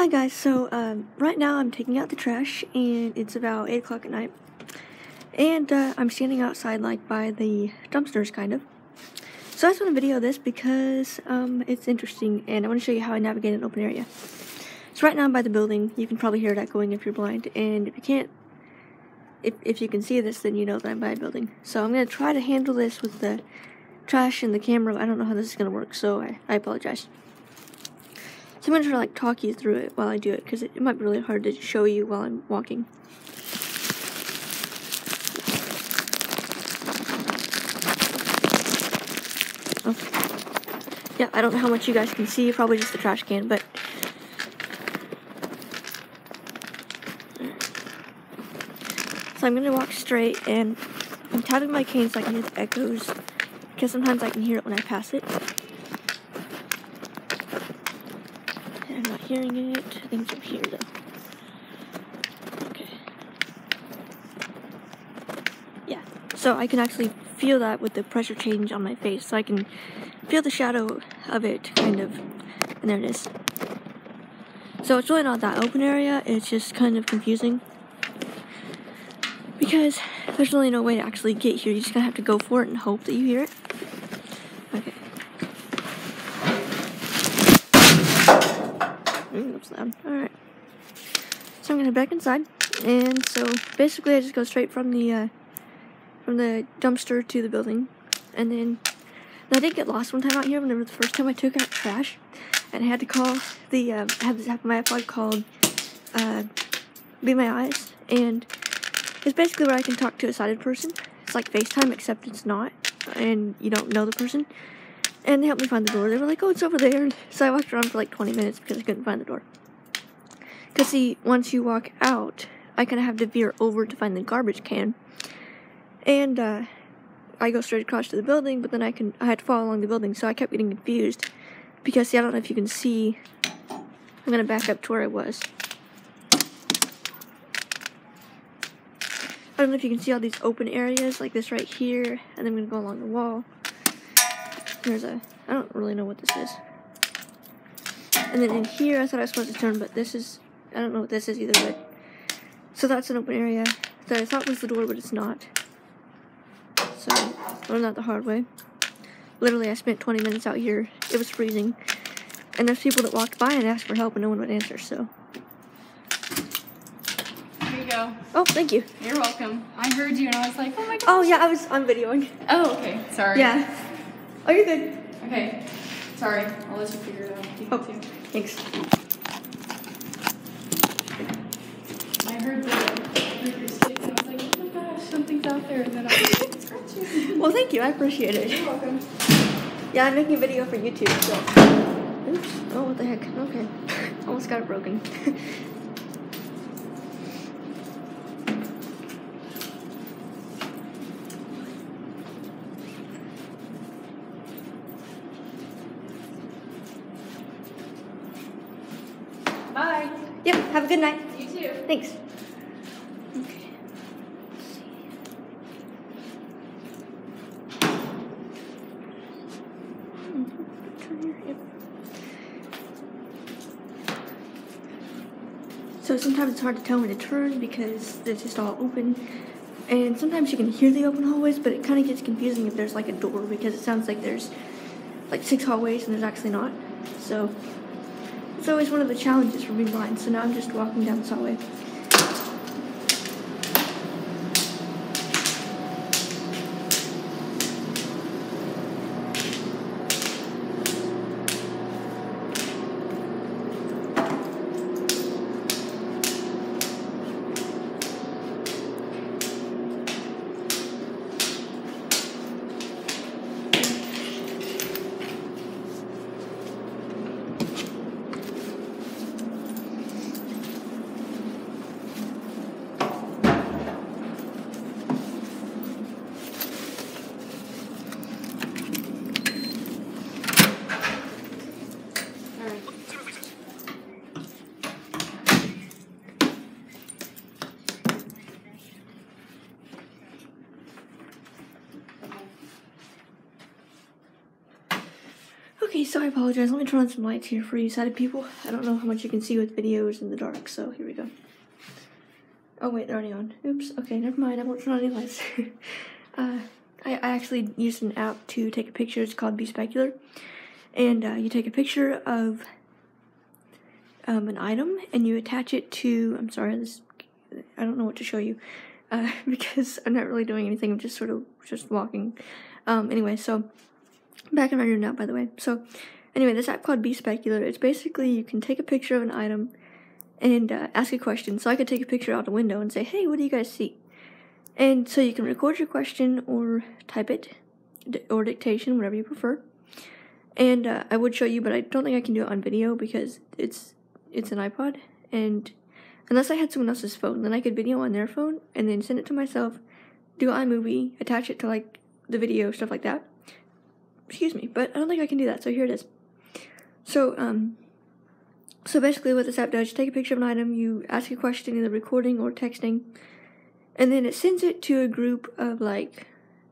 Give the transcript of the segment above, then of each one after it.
Hi guys, so right now I'm taking out the trash and it's about 8 o'clock at night, and I'm standing outside like by the dumpsters kind of. So I just want to video this because it's interesting and I want to show you how I navigate an open area. So right now I'm by the building. You can probably hear it echoing if you're blind, and if you can't, if you can see this, then you know that I'm by a building. So I'm going to try to handle this with the trash and the camera. I don't know how this is going to work, so I apologize. So I'm going to try to like talk you through it while I do it, because it might be really hard to show you while I'm walking. Okay. Yeah, I don't know how much you guys can see, probably just the trash can, but... So I'm going to walk straight, and I'm tapping my cane so I can hear the echoes, because sometimes I can hear it when I pass it. I'm not hearing it. I think it's up here though. Okay. Yeah. So I can actually feel that with the pressure change on my face. So I can feel the shadow of it, kind of. And there it is. So it's really not that open area. It's just kind of confusing, because there's really no way to actually get here. You just gotta have to go for it and hope that you hear it. Okay. That's loud. Alright. So I'm gonna head back inside, and so basically I just go straight from the dumpster to the building, and then I did get lost one time out here whenever the first time I took out trash, and I had to call the I had this app on my iPod called Be My Eyes, and it's basically where I can talk to a sighted person. It's like FaceTime, except it's not, and you don't know the person. And they helped me find the door. They were like, oh, it's over there. So I walked around for like 20 minutes because I couldn't find the door. Because see, once you walk out, I kind of have to veer over to find the garbage can. And I go straight across to the building, but then I had to follow along the building, so I kept getting confused. Because see, I don't know if you can see. I'm going to back up to where I was. I don't know if you can see all these open areas, like this right here, and then I'm going to go along the wall. There's I don't really know what this is. And then in here, I thought I was supposed to turn, but this is, I don't know what this is either, but. So that's an open area that I thought was the door, but it's not. So, I learned that the hard way. Literally, I spent 20 minutes out here. It was freezing. And there's people that walked by and asked for help, and no one would answer, so. Here you go. Oh, thank you. You're welcome. I heard you and I was like, oh my gosh. Oh, yeah, I'm videoing. Oh, okay. Sorry. Yeah. Oh, you're good. Okay. Sorry. I'll let you figure it out. Oh, thanks. I heard your stick and I was like, oh my gosh, something's out there. And then I was like, scratch you. Well, thank you. I appreciate it. You're welcome. Yeah, I'm making a video for YouTube, so. Oops. Oh, what the heck. Okay. Almost got it broken. Bye. Yep, have a good night. You too. Thanks. Okay. Turn here. Yep. So sometimes it's hard to tell when to turn because it's just all open. And sometimes you can hear the open hallways, but it kind of gets confusing if there's like a door, because it sounds like there's like 6 hallways and there's actually not. So it's always one of the challenges for being blind. So now I'm just walking down this hallway. Okay, so I apologize. Let me turn on some lights here for you sighted people. I don't know how much you can see with videos in the dark, so here we go. Oh wait, they're already on. Oops, okay, never mind. I won't turn on any lights. I actually used an app to take a picture. It's called Be Specular. And you take a picture of an item and you attach it to, I'm sorry, I don't know what to show you because I'm not really doing anything. I'm just sort of just walking. Anyway, so back in my room now, by the way. So anyway, this app called Be Specular. It's basically you can take a picture of an item and ask a question. So I could take a picture out the window and say, hey, what do you guys see? And so you can record your question or type it, or dictation, whatever you prefer. And I would show you, but I don't think I can do it on video because it's an iPod. And unless I had someone else's phone, then I could video on their phone and then send it to myself, do iMovie, attach it to like the video, stuff like that. Excuse me, but I don't think I can do that, so here it is. So, so basically what this app does, you take a picture of an item, you ask a question, either recording or texting, and then it sends it to a group of like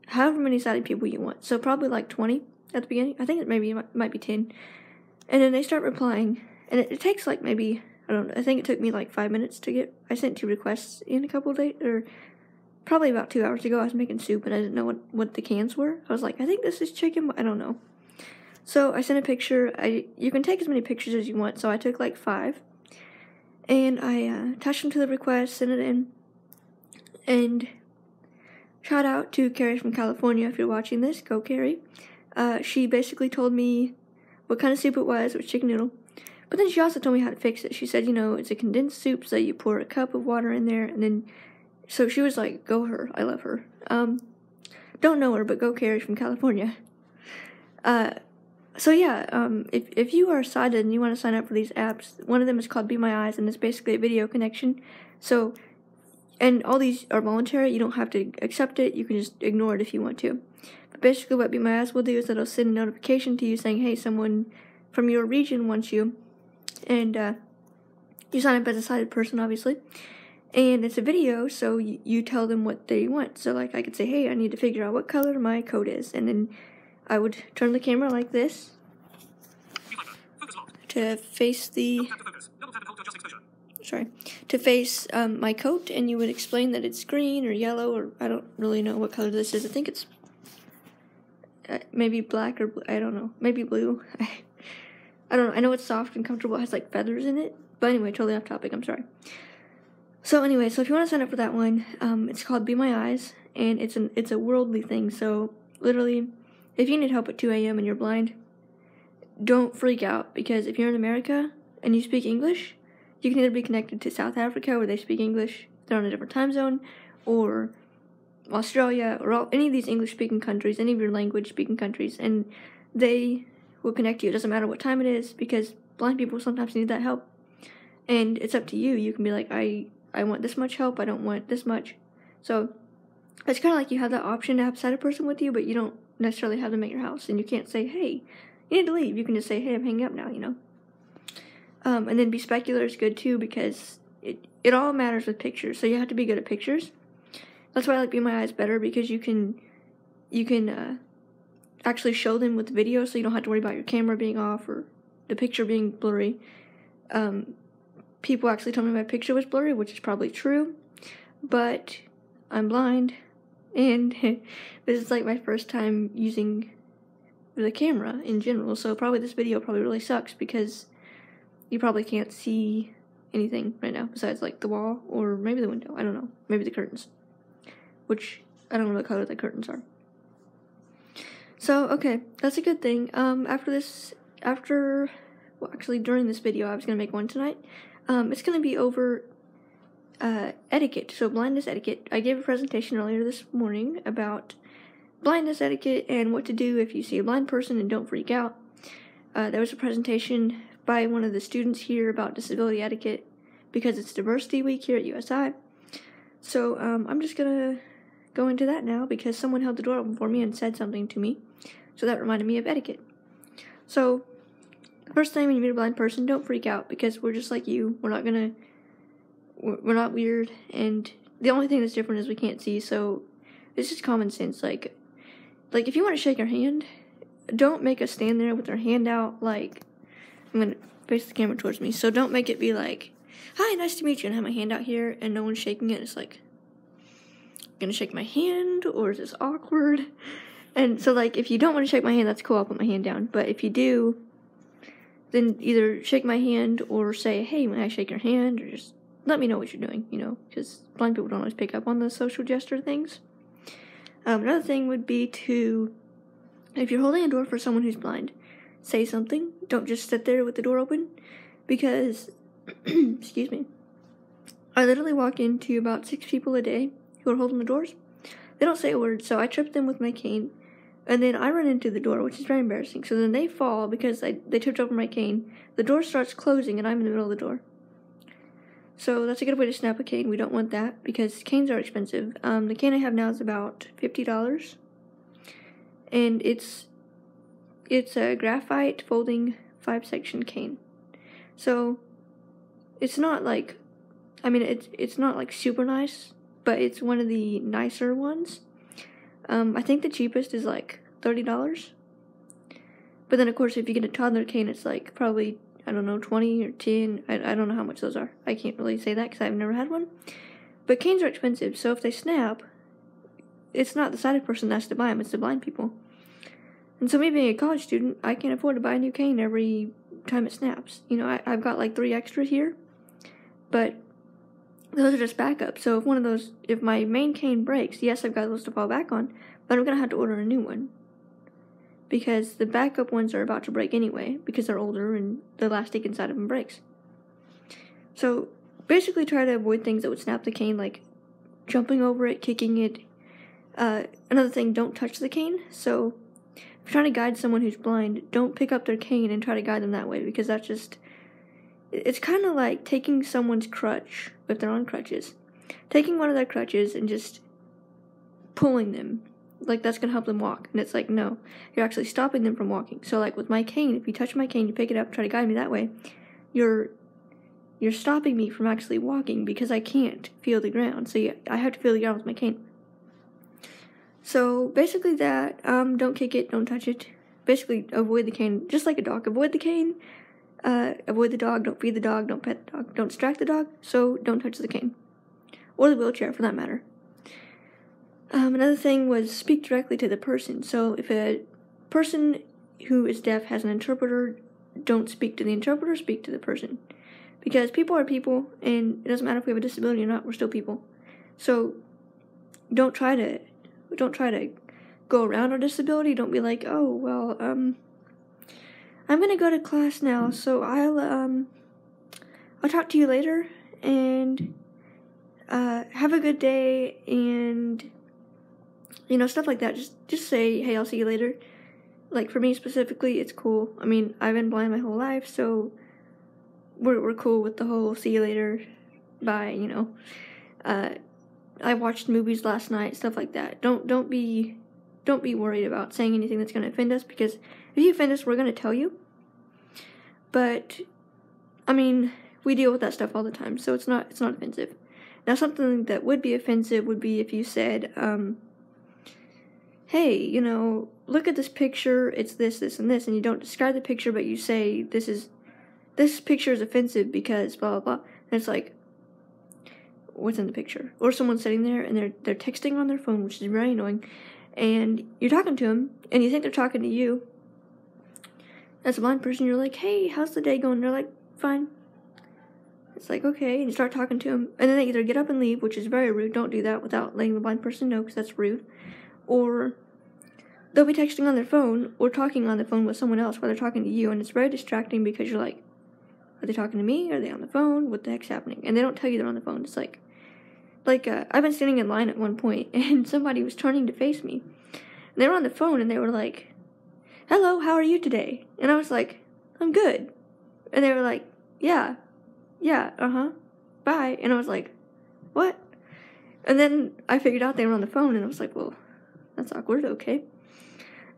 however many sighted people you want. So probably like 20 at the beginning. I think it might be 10. And then they start replying, and it takes like maybe, I don't know, I think it took me like 5 minutes to get, I sent 2 requests in a couple of days, or probably about 2 hours ago. I was making soup and I didn't know what the cans were. I was like, I think this is chicken, but I don't know. So I sent a picture. You can take as many pictures as you want, so I took like 5. And I attached them to the request, sent it in. And shout out to Carrie from California if you're watching this. Go Carrie. She basically told me what kind of soup it was chicken noodle. But then she also told me how to fix it. She said, it's a condensed soup, so you pour a cup of water in there, and then, so she was like, go her. I love her. Don't know her, but go Carrie from California. So yeah, if you are sighted and you want to sign up for these apps, one of them is called Be My Eyes, and it's basically a video connection. So, and all these are voluntary. You don't have to accept it. You can just ignore it if you want to. But basically what Be My Eyes will do is it'll send a notification to you saying, hey, someone from your region wants you. And you sign up as a sighted person, obviously. And it's a video, so you tell them what they want. So like I could say, hey, I need to figure out what color my coat is. And then I would turn the camera like this to face my coat, and you would explain that it's green or yellow, or I don't really know what color this is. I think it's maybe black or blue. I don't know, maybe blue. I don't know. I know it's soft and comfortable. It has like feathers in it. But anyway, totally off topic. I'm sorry. So anyway, so if you want to sign up for that one, it's called Be My Eyes, and it's a worldly thing. So literally, if you need help at 2 a.m. and you're blind, don't freak out, because if you're in America and you speak English, you can either be connected to South Africa where they speak English, they're on a different time zone, or Australia, or any of these English-speaking countries, any of your language-speaking countries, and they will connect you. It doesn't matter what time it is, because blind people sometimes need that help. And it's up to you. You can be like, I want this much help, I don't want this much. So it's kind of like you have that option to have a sighted person with you, but you don't necessarily have them at your house, and you can't say, hey, you need to leave. You can just say, hey, I'm hanging up now, And then Be Specular is good too, because it all matters with pictures, so you have to be good at pictures. That's why I like Be My Eyes better, because you can actually show them with the video, so you don't have to worry about your camera being off or the picture being blurry. People actually told me my picture was blurry, which is probably true, but I'm blind, and this is like my first time using the camera in general, so probably this video really sucks, because you probably can't see anything right now besides like the wall, or maybe the window, I don't know, maybe the curtains, which I don't know what color the curtains are. So okay, that's a good thing. During this video, I was gonna make one tonight. It's gonna be over etiquette, so blindness etiquette. I gave a presentation earlier this morning about blindness etiquette and what to do if you see a blind person, and don't freak out. There was a presentation by one of the students here about disability etiquette, because it's diversity week here at USI. So I'm just gonna go into that now, because someone held the door open for me and said something to me, so that reminded me of etiquette. So first thing, when you meet a blind person, don't freak out, because we're just like you. We're not weird, and the only thing that's different is we can't see, so it's just common sense. Like if you want to shake our hand, don't make us stand there with our hand out, like, I'm going to face the camera towards me, so don't make it be like, hi, nice to meet you, and have my hand out here, and no one's shaking it. It's like, gonna shake my hand, or is this awkward? And so, like, if you don't want to shake my hand, that's cool, I'll put my hand down, but if you do, then either shake my hand, or say, hey, may I shake your hand, or just let me know what you're doing, you know, because blind people don't always pick up on the social gesture things. Another thing would be to, if you're holding a door for someone who's blind, say something. Don't just sit there with the door open, because, excuse me, I literally walk into about 6 people a day who are holding the doors. They don't say a word, so I trip them with my cane, and then I run into the door, which is very embarrassing. So then they fall because they tripped over my cane. The door starts closing, and I'm in the middle of the door. So that's a good way to snap a cane. We don't want that, because canes are expensive. The cane I have now is about $50, and it's a graphite folding 5-section cane. So it's not like, I mean, it's not like super nice, but it's one of the nicer ones. I think the cheapest is like $30. But then, of course, if you get a toddler cane, it's like probably, I don't know, 20 or 10. I don't know how much those are. I can't really say that because I've never had one. But canes are expensive, so if they snap, it's not the sighted person that has to buy them, it's the blind people. And so me being a college student, I can't afford to buy a new cane every time it snaps. You know, I've got like 3 extra here, but those are just backup. So if my main cane breaks, yes, I've got those to fall back on, but I'm going to have to order a new one, because the backup ones are about to break anyway, because they're older and the elastic inside of them breaks. So basically try to avoid things that would snap the cane, like jumping over it, kicking it. Another thing, don't touch the cane. So if you're trying to guide someone who's blind, don't pick up their cane and try to guide them that way, because that's just, it's kind of like taking someone's crutch, if they're on crutches, taking one of their crutches and just pulling them, like that's going to help them walk. And it's like, no, you're actually stopping them from walking. So like with my cane, if you touch my cane, you pick it up, try to guide me that way, you're stopping me from actually walking, because I can't feel the ground. So yeah, I have to feel the ground with my cane. So basically that, don't kick it, don't touch it. Basically avoid the cane, just like a dog. Avoid the cane, avoid the dog, don't feed the dog, don't pet the dog, don't distract the dog, so don't touch the cane. Or the wheelchair, for that matter. Another thing was speak directly to the person. So if a person who is deaf has an interpreter, don't speak to the interpreter, speak to the person. Because people are people, and it doesn't matter if we have a disability or not, we're still people. So don't try to go around our disability. Don't be like, oh, well, I'm gonna go to class now, so I'll talk to you later, and have a good day, and you know, stuff like that. Just say, hey, I'll see you later. Like for me specifically, it's cool. I mean, I've been blind my whole life, so we're cool with the whole see you later, bye, you know. I watched movies last night, stuff like that. Don't be worried about saying anything that's going to offend us, because if you offend us, we're going to tell you. But I mean, we deal with that stuff all the time, so it's not offensive. Now, something that would be offensive would be if you said, hey, you know, look at this picture, it's this, this, and this, and you don't describe the picture, but you say, this picture is offensive because blah, blah, blah. And it's like, what's in the picture? Or someone's sitting there and they're texting on their phone, which is very annoying, and you're talking to them, and you think they're talking to you. As a blind person, you're like, hey, how's the day going? And they're like, fine. It's like, okay, and you start talking to them, and then they either get up and leave, which is very rude. Don't do that without letting the blind person know, because that's rude. Or they'll be texting on their phone or talking on the phone with someone else while they're talking to you, and it's very distracting, because you're like, are they talking to me? Are they on the phone? What the heck's happening? And they don't tell you they're on the phone. It's like I've been standing in line at one point, and somebody was turning to face me. And they were on the phone, and they were like, hello, how are you today? And I was like, I'm good. And they were like, yeah, bye. And I was like, what? And then I figured out they were on the phone, and I was like, well, that's awkward, okay.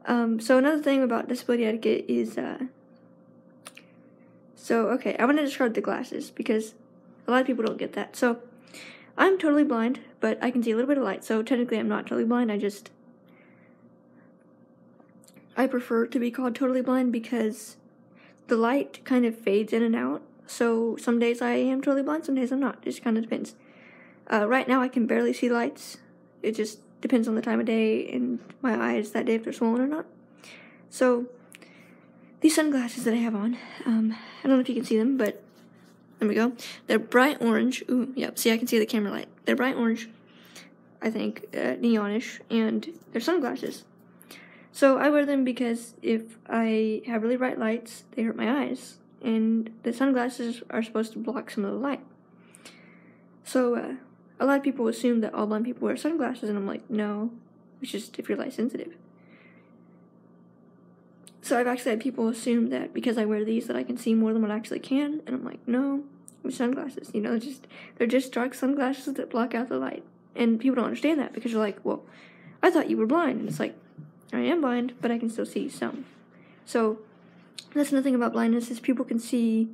So another thing about disability etiquette is, okay, I want to describe the glasses, because a lot of people don't get that. So, I'm totally blind, but I can see a little bit of light, so technically I'm not totally blind, I prefer to be called totally blind because the light kind of fades in and out. So some days I am totally blind, some days I'm not. It just kind of depends. Right now I can barely see lights. It just depends on the time of day and my eyes that day if they're swollen or not. So these sunglasses that I have on, I don't know if you can see them, but there we go. They're bright orange. Ooh, yep. See, I can see the camera light. They're bright orange, I think, neonish, and they're sunglasses. So I wear them because if I have really bright lights, they hurt my eyes, and the sunglasses are supposed to block some of the light. So a lot of people assume that all blind people wear sunglasses, and I'm like, no, it's just if you're light sensitive. So I've actually had people assume that because I wear these that I can see more than what I actually can, and I'm like, no, with sunglasses, you know, they're just dark sunglasses that block out the light. And people don't understand that because you're like, well, I thought you were blind, and it's like, I am blind, but I can still see some. So that's another thing about blindness is people can see.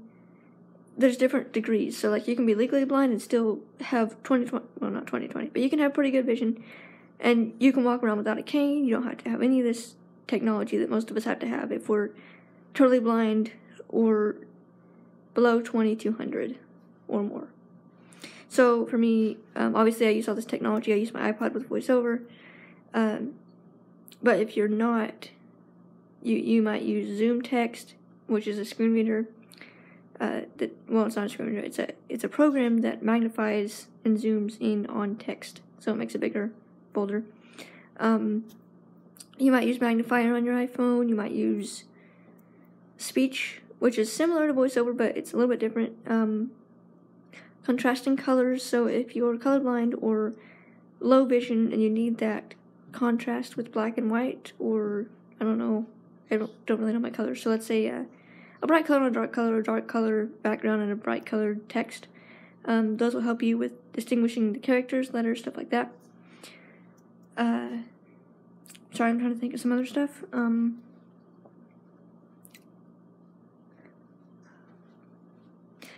There's different degrees. So like you can be legally blind and still have 20/20, well not 20/20, but you can have pretty good vision, and you can walk around without a cane. You don't have to have any of this technology that most of us have to have if we're totally blind or below 2200 or more. So for me, obviously I use all this technology. I use my iPod with voiceover. But if you're not, you might use Zoom Text, which is a screen reader. Well, it's not a screen reader. It's a program that magnifies and zooms in on text, so it makes it bigger, bolder. You might use magnifier on your iPhone. You might use speech, which is similar to voiceover, but it's a little bit different. Contrasting colors. So if you're colorblind or low vision and you need that contrast with black and white, or I don't know, I don't really know my colors. So let's say a bright color and a dark color background and a bright colored text. Those will help you with distinguishing the characters, letters, stuff like that. Sorry, I'm trying to think of some other stuff.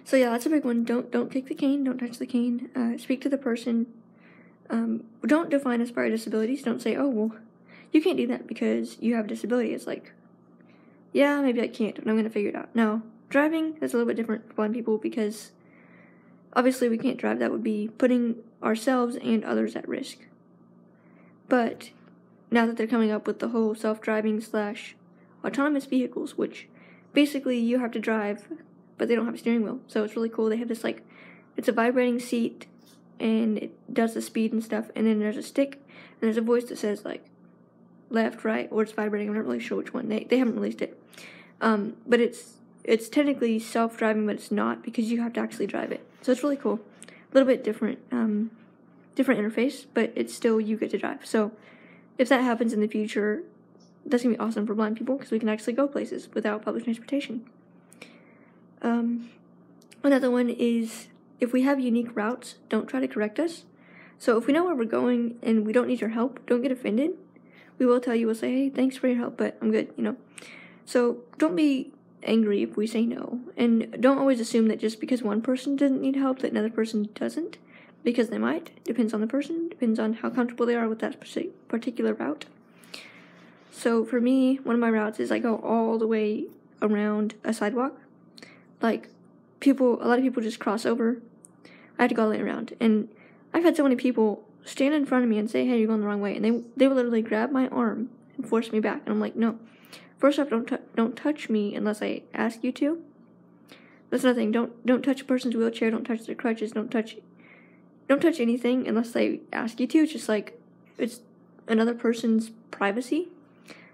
So yeah, that's a big one. Don't kick the cane. Don't touch the cane. Speak to the person. Don't define us by our disabilities. Don't say, oh, well, you can't do that because you have a disability. It's like, yeah, maybe I can't, but I'm going to figure it out. Now, driving is a little bit different for blind people because obviously we can't drive. That would be putting ourselves and others at risk. But now that they're coming up with the whole self-driving / autonomous vehicles, which basically you have to drive, but they don't have a steering wheel. So it's really cool. They have this, like, it's a vibrating seat, and it does the speed and stuff, and then there's a stick, and there's a voice that says, like, left, right, or it's vibrating. I'm not really sure which one. They haven't released it. But it's technically self-driving, but it's not because you have to actually drive it. So it's really cool. A little bit different interface, but it's still you get to drive. So if that happens in the future, that's going to be awesome for blind people because we can actually go places without public transportation. Another one is if we have unique routes, don't try to correct us. So if we know where we're going and we don't need your help, don't get offended. We will tell you, we'll say, hey, thanks for your help, but I'm good, you know. So don't be angry if we say no. And don't always assume that just because one person doesn't need help that another person doesn't, because they might. Depends on the person, depends on how comfortable they are with that particular route. So for me, one of my routes is I go all the way around a sidewalk. Like, a lot of people just cross over. I have to go all the way around. And I've had so many people stand in front of me and say, hey, you're going the wrong way. And they will literally grab my arm and force me back. And I'm like, no. First off, don't touch me unless I ask you to. That's another thing. Don't touch a person's wheelchair. Don't touch their crutches. Don't touch anything unless they ask you to. It's just like, it's another person's privacy.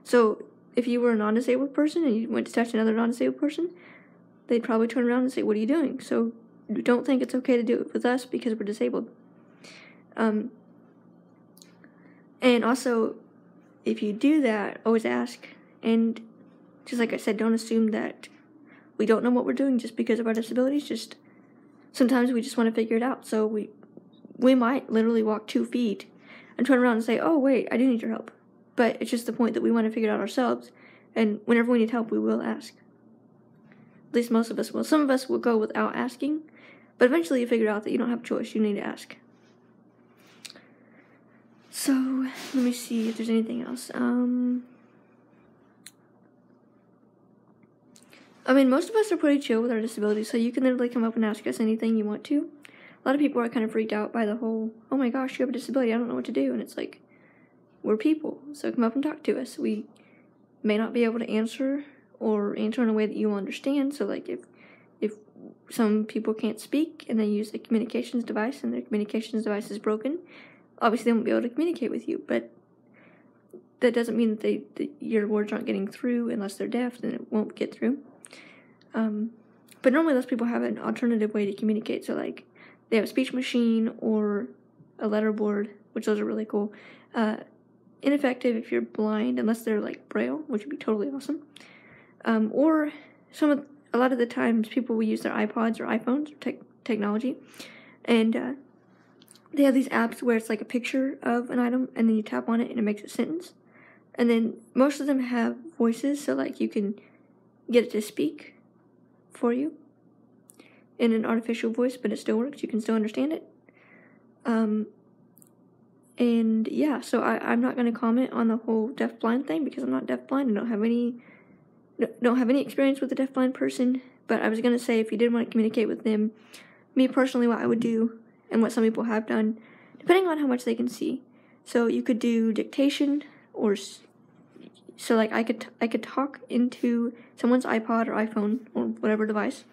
So if you were a non-disabled person and you went to touch another non-disabled person, they'd probably turn around and say, what are you doing? So don't think it's okay to do it with us because we're disabled. And also, if you do that, always ask. And just like I said, don't assume that we don't know what we're doing just because of our disabilities. Just sometimes we just want to figure it out. So we might literally walk 2 feet and turn around and say, oh, wait, I do need your help. But it's just the point that we want to figure it out ourselves. And whenever we need help, we will ask. At least most of us will. Some of us will go without asking. But eventually you figure out that you don't have a choice. You need to ask. So, let me see if there's anything else. I mean, most of us are pretty chill with our disabilities, so you can literally come up and ask us anything you want to. A lot of people are kind of freaked out by the whole, oh my gosh, you have a disability, I don't know what to do. And it's like, we're people, so come up and talk to us. We may not be able to answer or answer in a way that you will understand. So like if some people can't speak and they use a communications device and their communications device is broken, obviously they won't be able to communicate with you. But that doesn't mean that your words aren't getting through unless they're deaf, then it won't get through. But normally those people have an alternative way to communicate. So like they have a speech machine or a letterboard, which those are really cool. Ineffective if you're blind, unless they're like Braille, which would be totally awesome. Or a lot of the times people will use their iPods or iPhones or technology, and they have these apps where it's like a picture of an item, and then you tap on it and it makes a sentence. And then most of them have voices, so like you can get it to speak for you in an artificial voice, but it still works. You can still understand it. And yeah, so I'm not going to comment on the whole deaf-blind thing because I'm not deaf-blind. I don't have any experience with a deaf-blind person. But I was going to say, if you did want to communicate with them, me personally, what I would do, and what some people have done, depending on how much they can see. So you could do dictation, or so like I could talk into someone's iPod or iPhone or whatever device,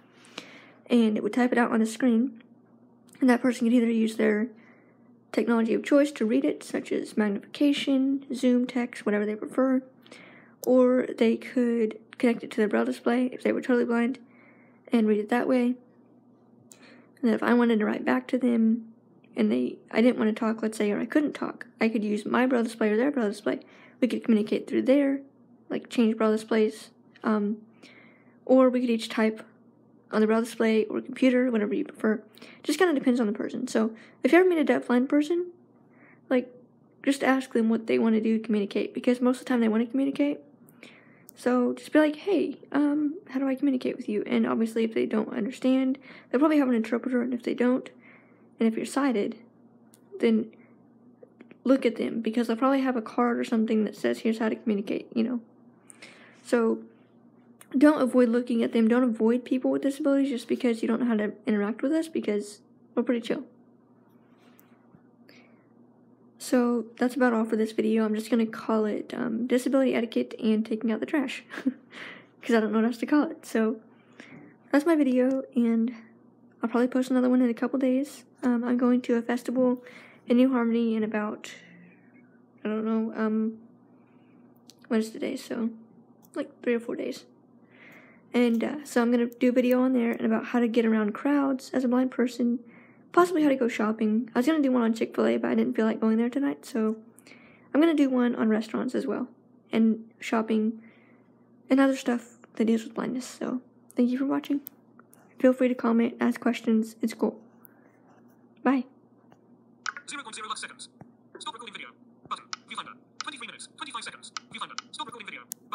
and it would type it out on the screen, and that person could either use their technology of choice to read it, such as magnification, zoom, text, whatever they prefer, or they could connect it to their Braille display if they were totally blind and read it that way. And then if I wanted to write back to them and I didn't want to talk, let's say, or I couldn't talk, I could use my Braille display or their Braille display. We could communicate through there, like change Braille displays, or we could each type on the Braille display or computer, whatever you prefer. Just kind of depends on the person. So if you ever meet a deaf-blind person, like, just ask them what they want to do to communicate, because most of the time they want to communicate. So just be like, hey, how do I communicate with you? And obviously if they don't understand, they'll probably have an interpreter, and if they don't, and if you're sighted, then look at them, because they'll probably have a card or something that says, here's how to communicate, So don't avoid looking at them. Don't avoid people with disabilities just because you don't know how to interact with us, because we're pretty chill. So that's about all for this video. I'm just going to call it disability etiquette and taking out the trash, because I don't know what else to call it. So that's my video, and I'll probably post another one in a couple days. I'm going to a festival in New Harmony in about, I don't know, what is today? So like 3 or 4 days. And so I'm going to do a video on there and about how to get around crowds as a blind person, possibly how to go shopping. I was going to do one on Chick-fil-A, but I didn't feel like going there tonight, so I'm going to do one on restaurants as well, and shopping, and other stuff that deals with blindness. So thank you for watching. Feel free to comment, ask questions. It's cool. Bye. 0.01 seconds. Stop recording video. Button. Viewfinder. 23 minutes. 25 seconds. Viewfinder. Stop recording video. Button.